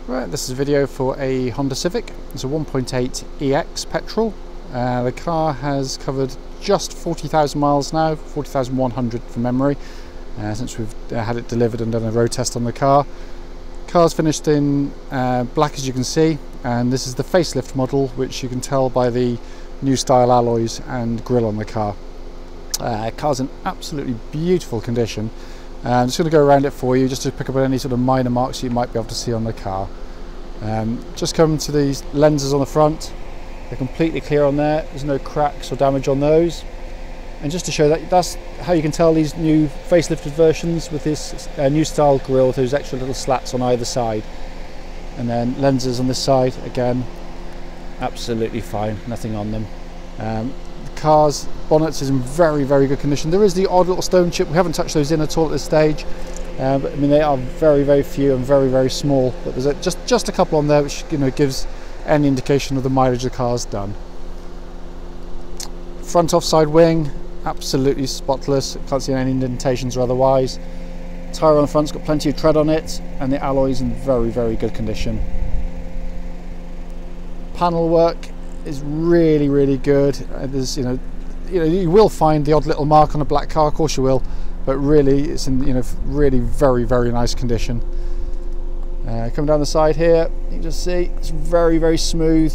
Right, this is a video for a Honda Civic. It's a 1.8 EX petrol. The car has covered just 40,000 miles now, 40,100 from memory, since we've had it delivered and done a road test on the car. Car's finished in black, as you can see, and this is the facelift model, which you can tell by the new style alloys and grille on the car. Car's in absolutely beautiful condition. I'm just going to go around it for you just to pick up any sort of minor marks you might be able to see on the car. Just come to these lenses on the front. They're completely clear on there. There's no cracks or damage on those. And just to show that's how you can tell these new facelifted versions, with this new style grille with those extra little slats on either side. And then lenses on this side, again, absolutely fine, nothing on them. The car's bonnet is in very, very good condition. There is the odd little stone chip. We haven't touched those in at all at this stage. But I mean, they are very, very few and very, very small. But there's just a couple on there, which gives any indication of the mileage the car's done. Front offside wing, absolutely spotless. Can't see any indentations or otherwise. Tyre on the front's got plenty of tread on it, and the alloy's in very, very good condition. Panel work is really, really good. There's you will find the odd little mark on a black car, of course you will, but really it's in really very, very nice condition. Coming down the side here, you can just see it's very, very smooth.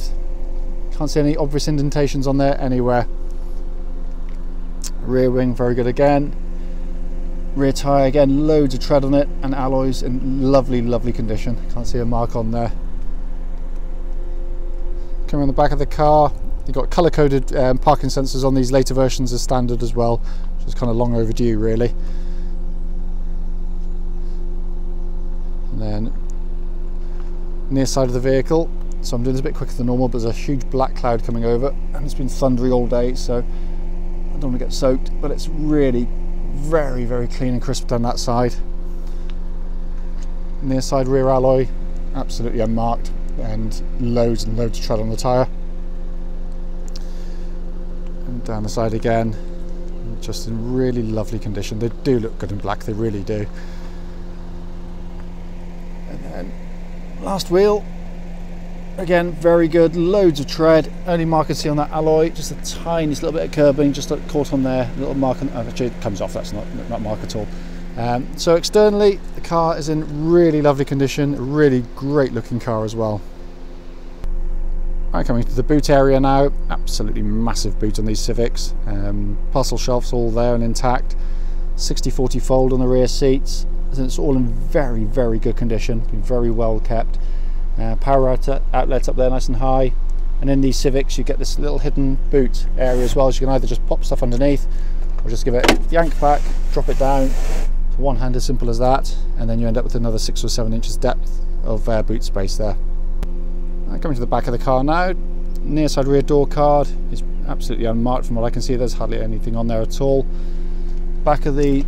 Can't see any obvious indentations on there anywhere. Rear wing very good again. Rear tyre again, loads of tread on it, and alloys in lovely, lovely condition. Can't see a mark on there. Coming on the back of the car, you've got colour-coded parking sensors on these later versions as standard as well, which is kind of long overdue really. And then near side of the vehicle, so I'm doing this a bit quicker than normal, but there's a huge black cloud coming over and it's been thundery all day, so I don't want to get soaked, but it's really very, very clean and crisp down that side. Near side rear alloy, absolutely unmarked, and loads of tread on the tyre. And down the side again, just in really lovely condition. They do look good in black, they really do. And then last wheel, again very good, loads of tread. Only mark I can see on that alloy, just a tiniest little bit of curbing, just caught on there, a little mark on, actually it comes off, that's not mark at all. So externally the car is in really lovely condition, a really great looking car as well. Right, coming to the boot area now, absolutely massive boot on these Civics. Parcel shelves all there and intact. 60/40 fold on the rear seats. It's all in very, very good condition, been very well kept. Power outlet up there nice and high. And in these Civics you get this little hidden boot area as well, so you can either just pop stuff underneath or just give it a yank back, drop it down. It's one hand, as simple as that, and then you end up with another 6 or 7 inches depth of boot space there. Coming to the back of the car now, near side rear door card is absolutely unmarked from what I can see. There's hardly anything on there at all. Back of the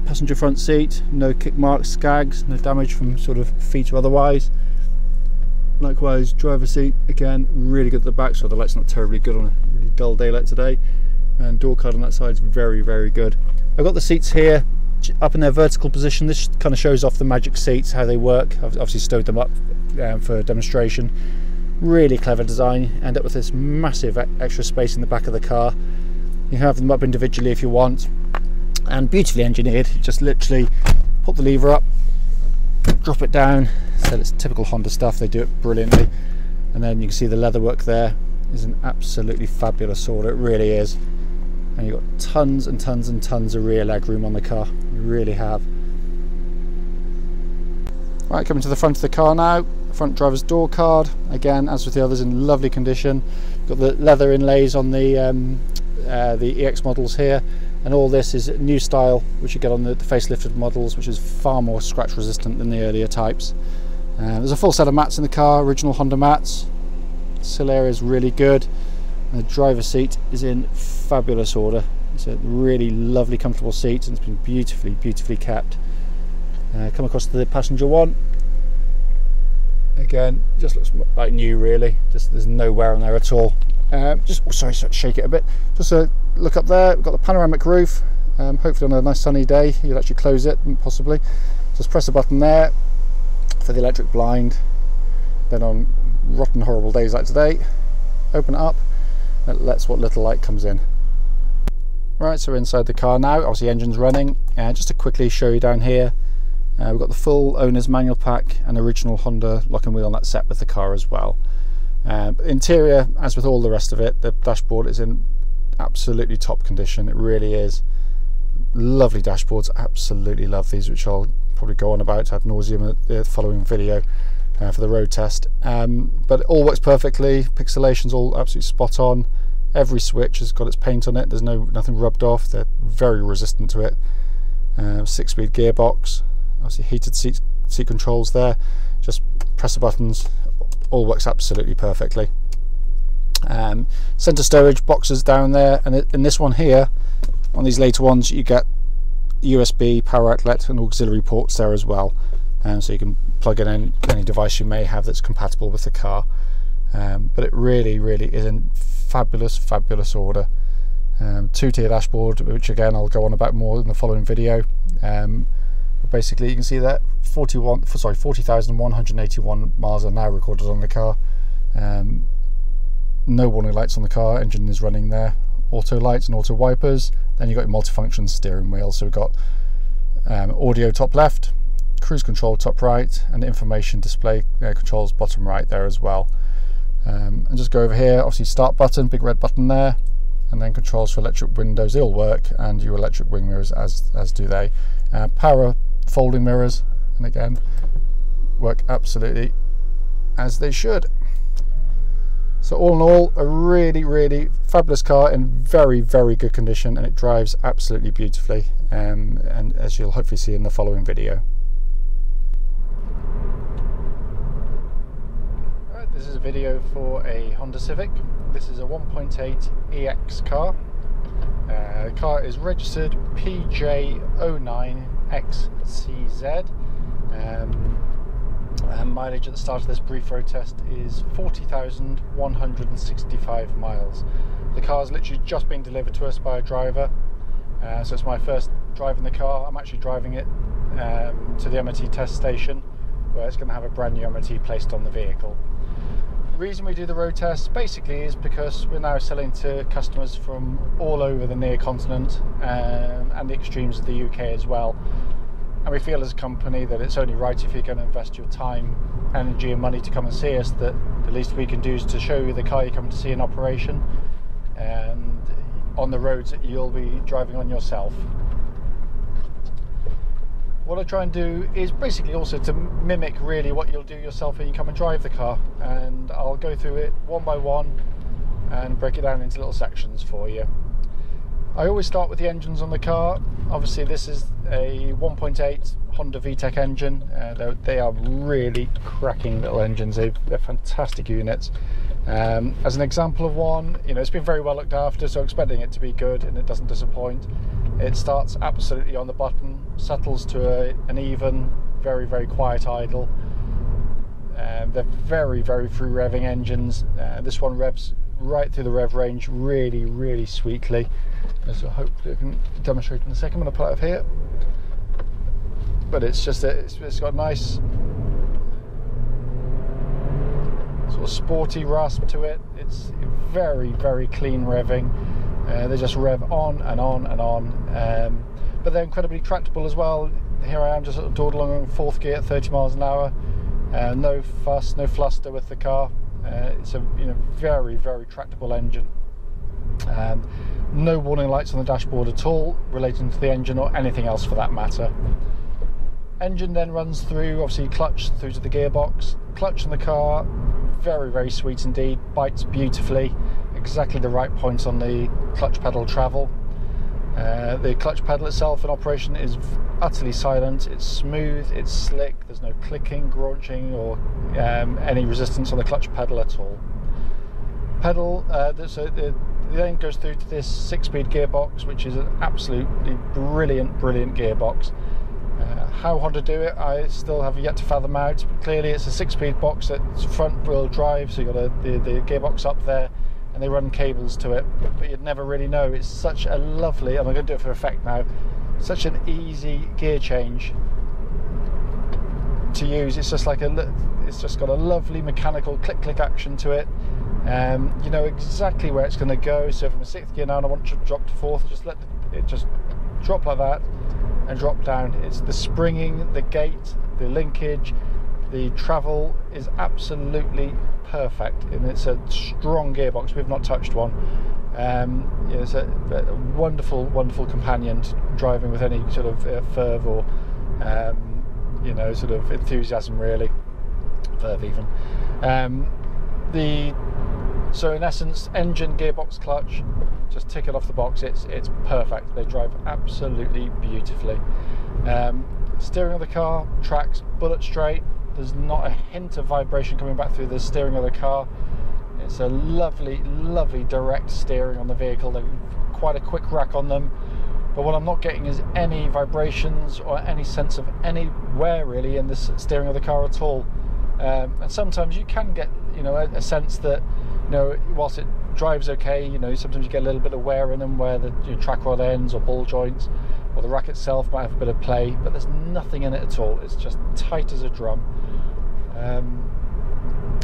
passenger front seat, no kick marks, skags, no damage from sort of feet or otherwise. Likewise, driver seat, again, really good at the back, so the light's not terribly good on a really dull daylight today. And door card on that side is very, very good. I've got the seats here up in their vertical position. This kind of shows off the magic seats, how they work. I've obviously stowed them up for demonstration. Really clever design. End up with this massive extra space in the back of the car. You can have them up individually if you want, and beautifully engineered. You just literally put the lever up, drop it down. So it's typical Honda stuff, they do it brilliantly. And then you can see the leather work there is an absolutely fabulous order, it really is. And you've got tons and tons and tons of rear leg room on the car, you really have. Right, coming to the front of the car now, front driver's door card, again as with the others in lovely condition. Got the leather inlays on the EX models here, and all this is new style which you get on the facelifted models, which is far more scratch resistant than the earlier types. There's a full set of mats in the car, original Honda mats. Sill area is really good, and the driver's seat is in fabulous order. It's a really lovely comfortable seat, and it's been beautifully kept. Come across to the passenger one, again just looks like new really, just there's no wear on there at all. Sorry, shake it a bit. Just a look up there, we've got the panoramic roof. Hopefully on a nice sunny day you'll actually close it, possibly. Just press a button there, for the electric blind. Then on rotten horrible days like today, open it up and it lets what little light comes in. Right, so we're inside the car now. Obviously engine's running. Just to quickly show you down here, we've got the full owner's manual pack and original Honda lock and wheel nut set with the car as well. Interior, as with all the rest of it, the dashboard is in absolutely top condition. It really is. Lovely dashboards, absolutely love these, which I'll probably go on about ad nauseum in the following video for the road test. But it all works perfectly, pixelation's all absolutely spot on. Every switch has got its paint on it, there's nothing rubbed off, they're very resistant to it. 6-speed gearbox, obviously heated seat controls there, just press the buttons, all works absolutely perfectly. Center storage boxes down there, and in this one here, on these later ones, you get USB power outlet and auxiliary ports there as well, so you can plug in any device you may have that's compatible with the car. But it really is in fabulous order. 2-tier dashboard, which again I'll go on about more in the following video. But basically you can see that 40,181 miles are now recorded on the car. No warning lights on the car, engine is running there. Auto lights and auto wipers. Then you've got your multifunction steering wheel, so we've got audio top left, cruise control top right, and information display controls bottom right there as well. And just go over here, obviously start button, big red button there, and then controls for electric windows, they all work, and your electric wing mirrors as do they. Power folding mirrors, and again work absolutely as they should. So all in all, a really fabulous car in very good condition, and it drives absolutely beautifully, and as you'll hopefully see in the following video. Right, this is a video for a Honda Civic. This is a 1.8 EX car. The car is registered PJ09XCZ. And mileage at the start of this brief road test is 40,165 miles. The car's literally just been delivered to us by a driver, so it's my first drive in the car. I'm actually driving it to the MOT test station, where it's going to have a brand new MOT placed on the vehicle. The reason we do the road test basically is because we're now selling to customers from all over the near continent and the extremes of the UK as well. And we feel as a company that it's only right, if you're going to invest your time, energy and money to come and see us, that the least we can do is to show you the car you come to see in operation and on the roads that you'll be driving on yourself. What I try and do is basically also to mimic really what you'll do yourself when you come and drive the car, and I'll go through it one by one and break it down into little sections for you. I always start with the engines on the car. Obviously this is a 1.8 Honda VTEC engine. They are really cracking little engines. They're fantastic units. As an example of one, it's been very well looked after, so expecting it to be good, and it doesn't disappoint. It starts absolutely on the button, settles to an even, very quiet idle. They're very free revving engines. This one revs right through the rev range really sweetly, as hopefully I can demonstrate in a second when I pull it out of here. But it's got nice sort of sporty rasp to it. It's very clean revving. They just rev on and on, but they're incredibly tractable as well. Here I am just sort of dawdling along in 4th gear at 30 miles an hour. No fuss, no fluster with the car. It's a very tractable engine. No warning lights on the dashboard at all relating to the engine or anything else for that matter. Engine then runs through, obviously clutch through to the gearbox. Clutch in the car, very sweet indeed, bites beautifully, exactly the right points on the clutch pedal travel. The clutch pedal itself in operation is utterly silent. It's smooth, it's slick, there's no clicking, graunching or any resistance on the clutch pedal at all. It then goes through to this 6-speed gearbox, which is an absolutely brilliant gearbox. How Honda do it, I still have yet to fathom out, but clearly it's a 6-speed box that's front wheel drive, so you've got the gearbox up there, and they run cables to it, but you'd never really know. It's such a lovely, and I'm going to do it for effect now, such an easy gear change. to use. It's just like it's just got a lovely mechanical click action to it. You know exactly where it's going to go. So from a 6th gear now and I want to drop to 4th, just let it just drop like that and drop down. It's the springing, the gate, the linkage, the travel is absolutely perfect, and it's a strong gearbox. We've not touched one. It's a wonderful companion to driving with any sort of fervour or you know, sort of enthusiasm, really. Verve even. So in essence, engine, gearbox, clutch, just tick it off the box. It's perfect. They drive absolutely beautifully. Steering of the car tracks bullet straight. There's not a hint of vibration coming back through the steering of the car. It's a lovely direct steering on the vehicle. They're quite a quick rack on them, but what I'm not getting is any vibrations or any sense of anywhere really in the steering of the car at all. And sometimes you can get, you know, a sense that, you know, whilst it drives okay, you know, sometimes you get a little bit of wear in them where the track rod ends or ball joints, or the rack itself might have a bit of play, but there's nothing in it at all. It's just tight as a drum.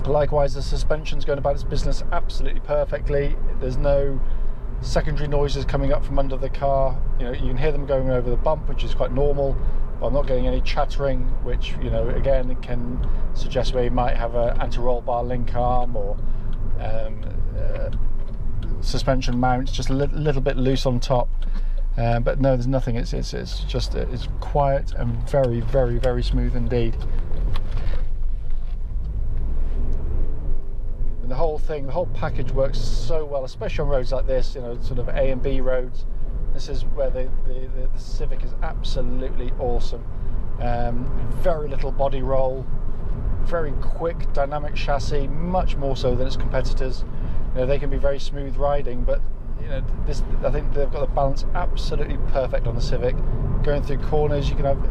Likewise, the suspension's going about its business absolutely perfectly. There's no secondary noises coming up from under the car. You know, you can hear them going over the bump, which is quite normal, but I'm not getting any chattering, which, you know, again, it can suggest where you might have an anti-roll bar link arm or suspension mount just a little bit loose on top. But no, there's nothing. It's just it's quiet and very smooth indeed. And the whole package works so well, especially on roads like this, you know, sort of A and B roads. This is where the Civic is absolutely awesome. Very little body roll, very quick dynamic chassis, much more so than its competitors. You know, they can be very smooth riding, but you know, this, I think they've got the balance absolutely perfect on the Civic. Going through corners, you can have,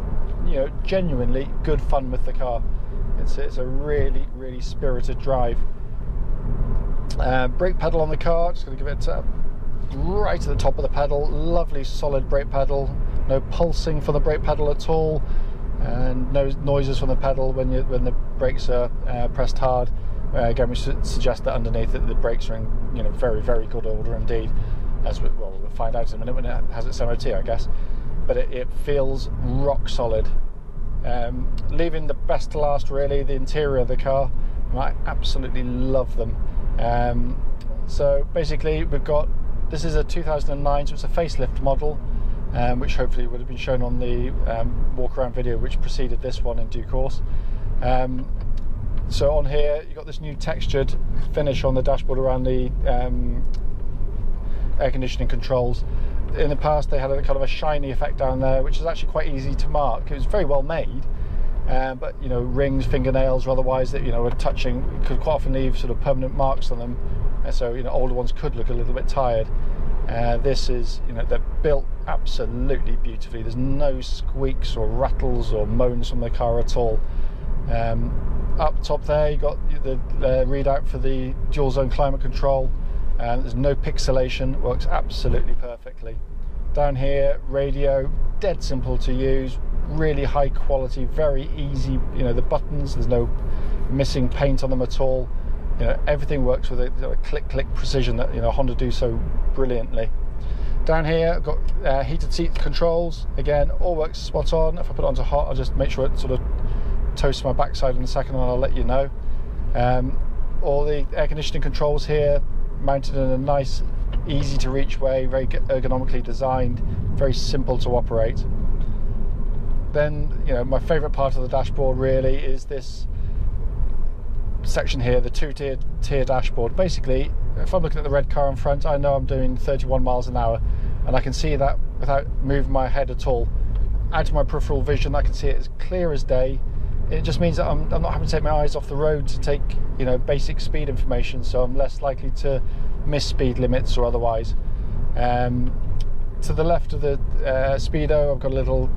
you know, genuinely good fun with the car. It's a really spirited drive. Brake pedal on the car, just going to give it right to the top of the pedal. Lovely solid brake pedal, no pulsing from the brake pedal at all, and no noises from the pedal when the brakes are pressed hard. Again, we should suggest that underneath it the brakes are in, you know, very good order indeed, as we'll find out in a minute when it has its MOT, I guess. But it feels rock solid. Leaving the best to last, really, the interior of the car. I absolutely love them. So basically, this is a 2009, so it's a facelift model, which hopefully would have been shown on the walk around video which preceded this one in due course. So on here you've got this new textured finish on the dashboard around the air conditioning controls. In the past they had a kind of a shiny effect down there, which is actually quite easy to mark. It was very well made, but you know, rings, fingernails or otherwise that, you know, were touching could quite often leave sort of permanent marks on them, and so, you know, older ones could look a little bit tired. This is, you know, they're built absolutely beautifully. There's no squeaks or rattles or moans from the car at all. Up top there you got the readout for the dual zone climate control, and there's no pixelation, works absolutely perfectly. Down here, radio, dead simple to use, really high quality, very easy. You know, the buttons, there's no missing paint on them at all. You know, everything works with a click precision that, you know, Honda do so brilliantly. Down here I've got heated seat controls. Again, all works spot on. If I put it onto hot, I'll just make sure it sort of toasts my backside in a second and I'll let you know. All the air conditioning controls here mounted in a nice, easy to reach way, very ergonomically designed, very simple to operate. Then, you know, my favourite part of the dashboard really is this section here, the two-tier dashboard. Basically, if I'm looking at the red car in front, I know I'm doing 31 miles an hour, and I can see that without moving my head at all. Out of my peripheral vision, I can see it as clear as day. It just means that I'm not having to take my eyes off the road to take, you know, basic speed information, so I'm less likely to miss speed limits or otherwise. To the left of the speedo, I've got a little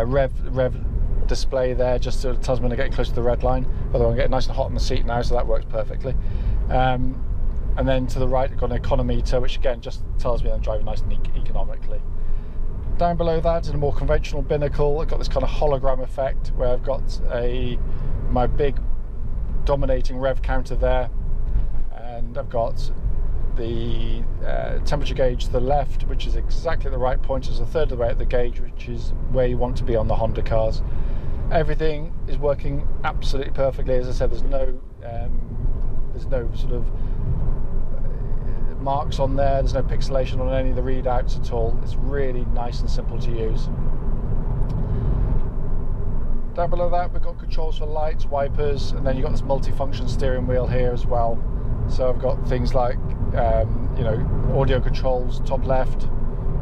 rev display there, just so it tells me when I get close to the red line. Although I'm getting nice and hot in the seat now, so that works perfectly. And then to the right, I've got an econometer, which again just tells me I'm driving nice and economically. Down below that, in a more conventional binnacle, I've got this kind of hologram effect where I've got my big dominating rev counter there, and I've got the temperature gauge to the left, which is exactly at the right point. It's a third of the way at the gauge, which is where you want to be on the Honda cars. Everything is working absolutely perfectly. As I said, there's no sort of marks on there, there's no pixelation on any of the readouts at all. It's really nice and simple to use. Down below that, we've got controls for lights, wipers, and then you've got this multi-function steering wheel here as well. So I've got things like audio controls top left,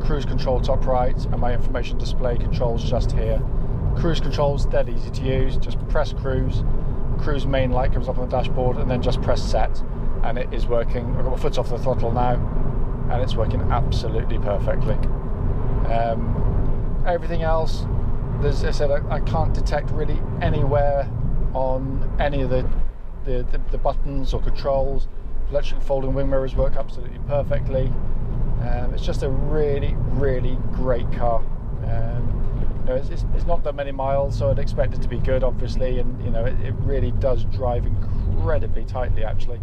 cruise control top right, and my information display controls just here. Cruise controls dead easy to use. Just press cruise main light comes up on the dashboard, and then just press set, and it is working. I've got my foot off the throttle now, and it's working absolutely perfectly. Everything else, as I said, I can't detect really anywhere on any of the buttons or controls. Electric folding wing mirrors work absolutely perfectly. It's just a really, really great car. It's not that many miles, so I'd expect it to be good, obviously, and it really does drive incredibly tightly, actually.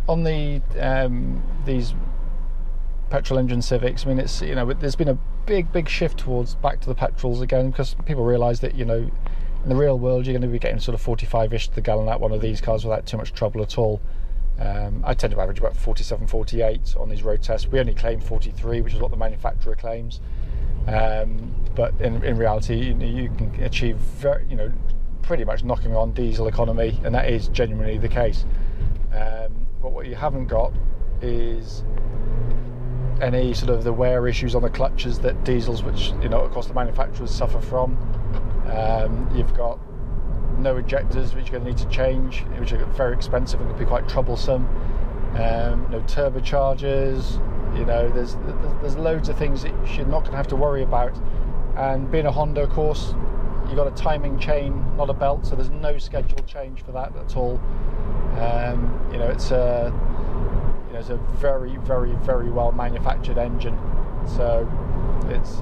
On these petrol engine Civics, I mean, it's there's been a big shift towards back to the petrols again, because people realise that in the real world you're going to be getting sort of 45-ish to the gallon out one of these cars without too much trouble at all. I tend to average about 47, 48 on these road tests. We only claim 43, which is what the manufacturer claims, but in reality you can achieve pretty much knocking on diesel economy, and that is genuinely the case. But what you haven't got is any sort of the wear issues on the clutches that diesels, which of course the manufacturers suffer from. You've got no injectors, which you're going to need to change, which are very expensive and can be quite troublesome. No turbochargers. There's loads of things that you're not going to have to worry about. And being a Honda, of course, you've got a timing chain, not a belt, so there's no scheduled change for that at all. It's a very, very, very well manufactured engine. So it's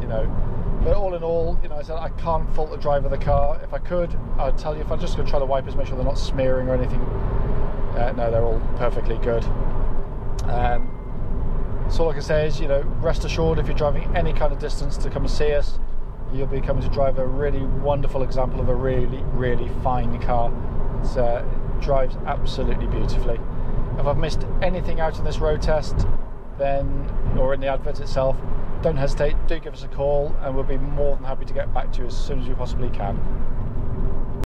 but all in all, I said I can't fault the driver of the car. If I could, I'd tell you, if I'm just going to try the wipers, make sure they're not smearing or anything. No, they're all perfectly good. So all I can say is, rest assured, if you're driving any kind of distance to come and see us, you'll be coming to drive a really wonderful example of a really, really fine car. It drives absolutely beautifully. If I've missed anything out in this road test, or in the advert itself, don't hesitate, do give us a call, and we'll be more than happy to get back to you as soon as we possibly can.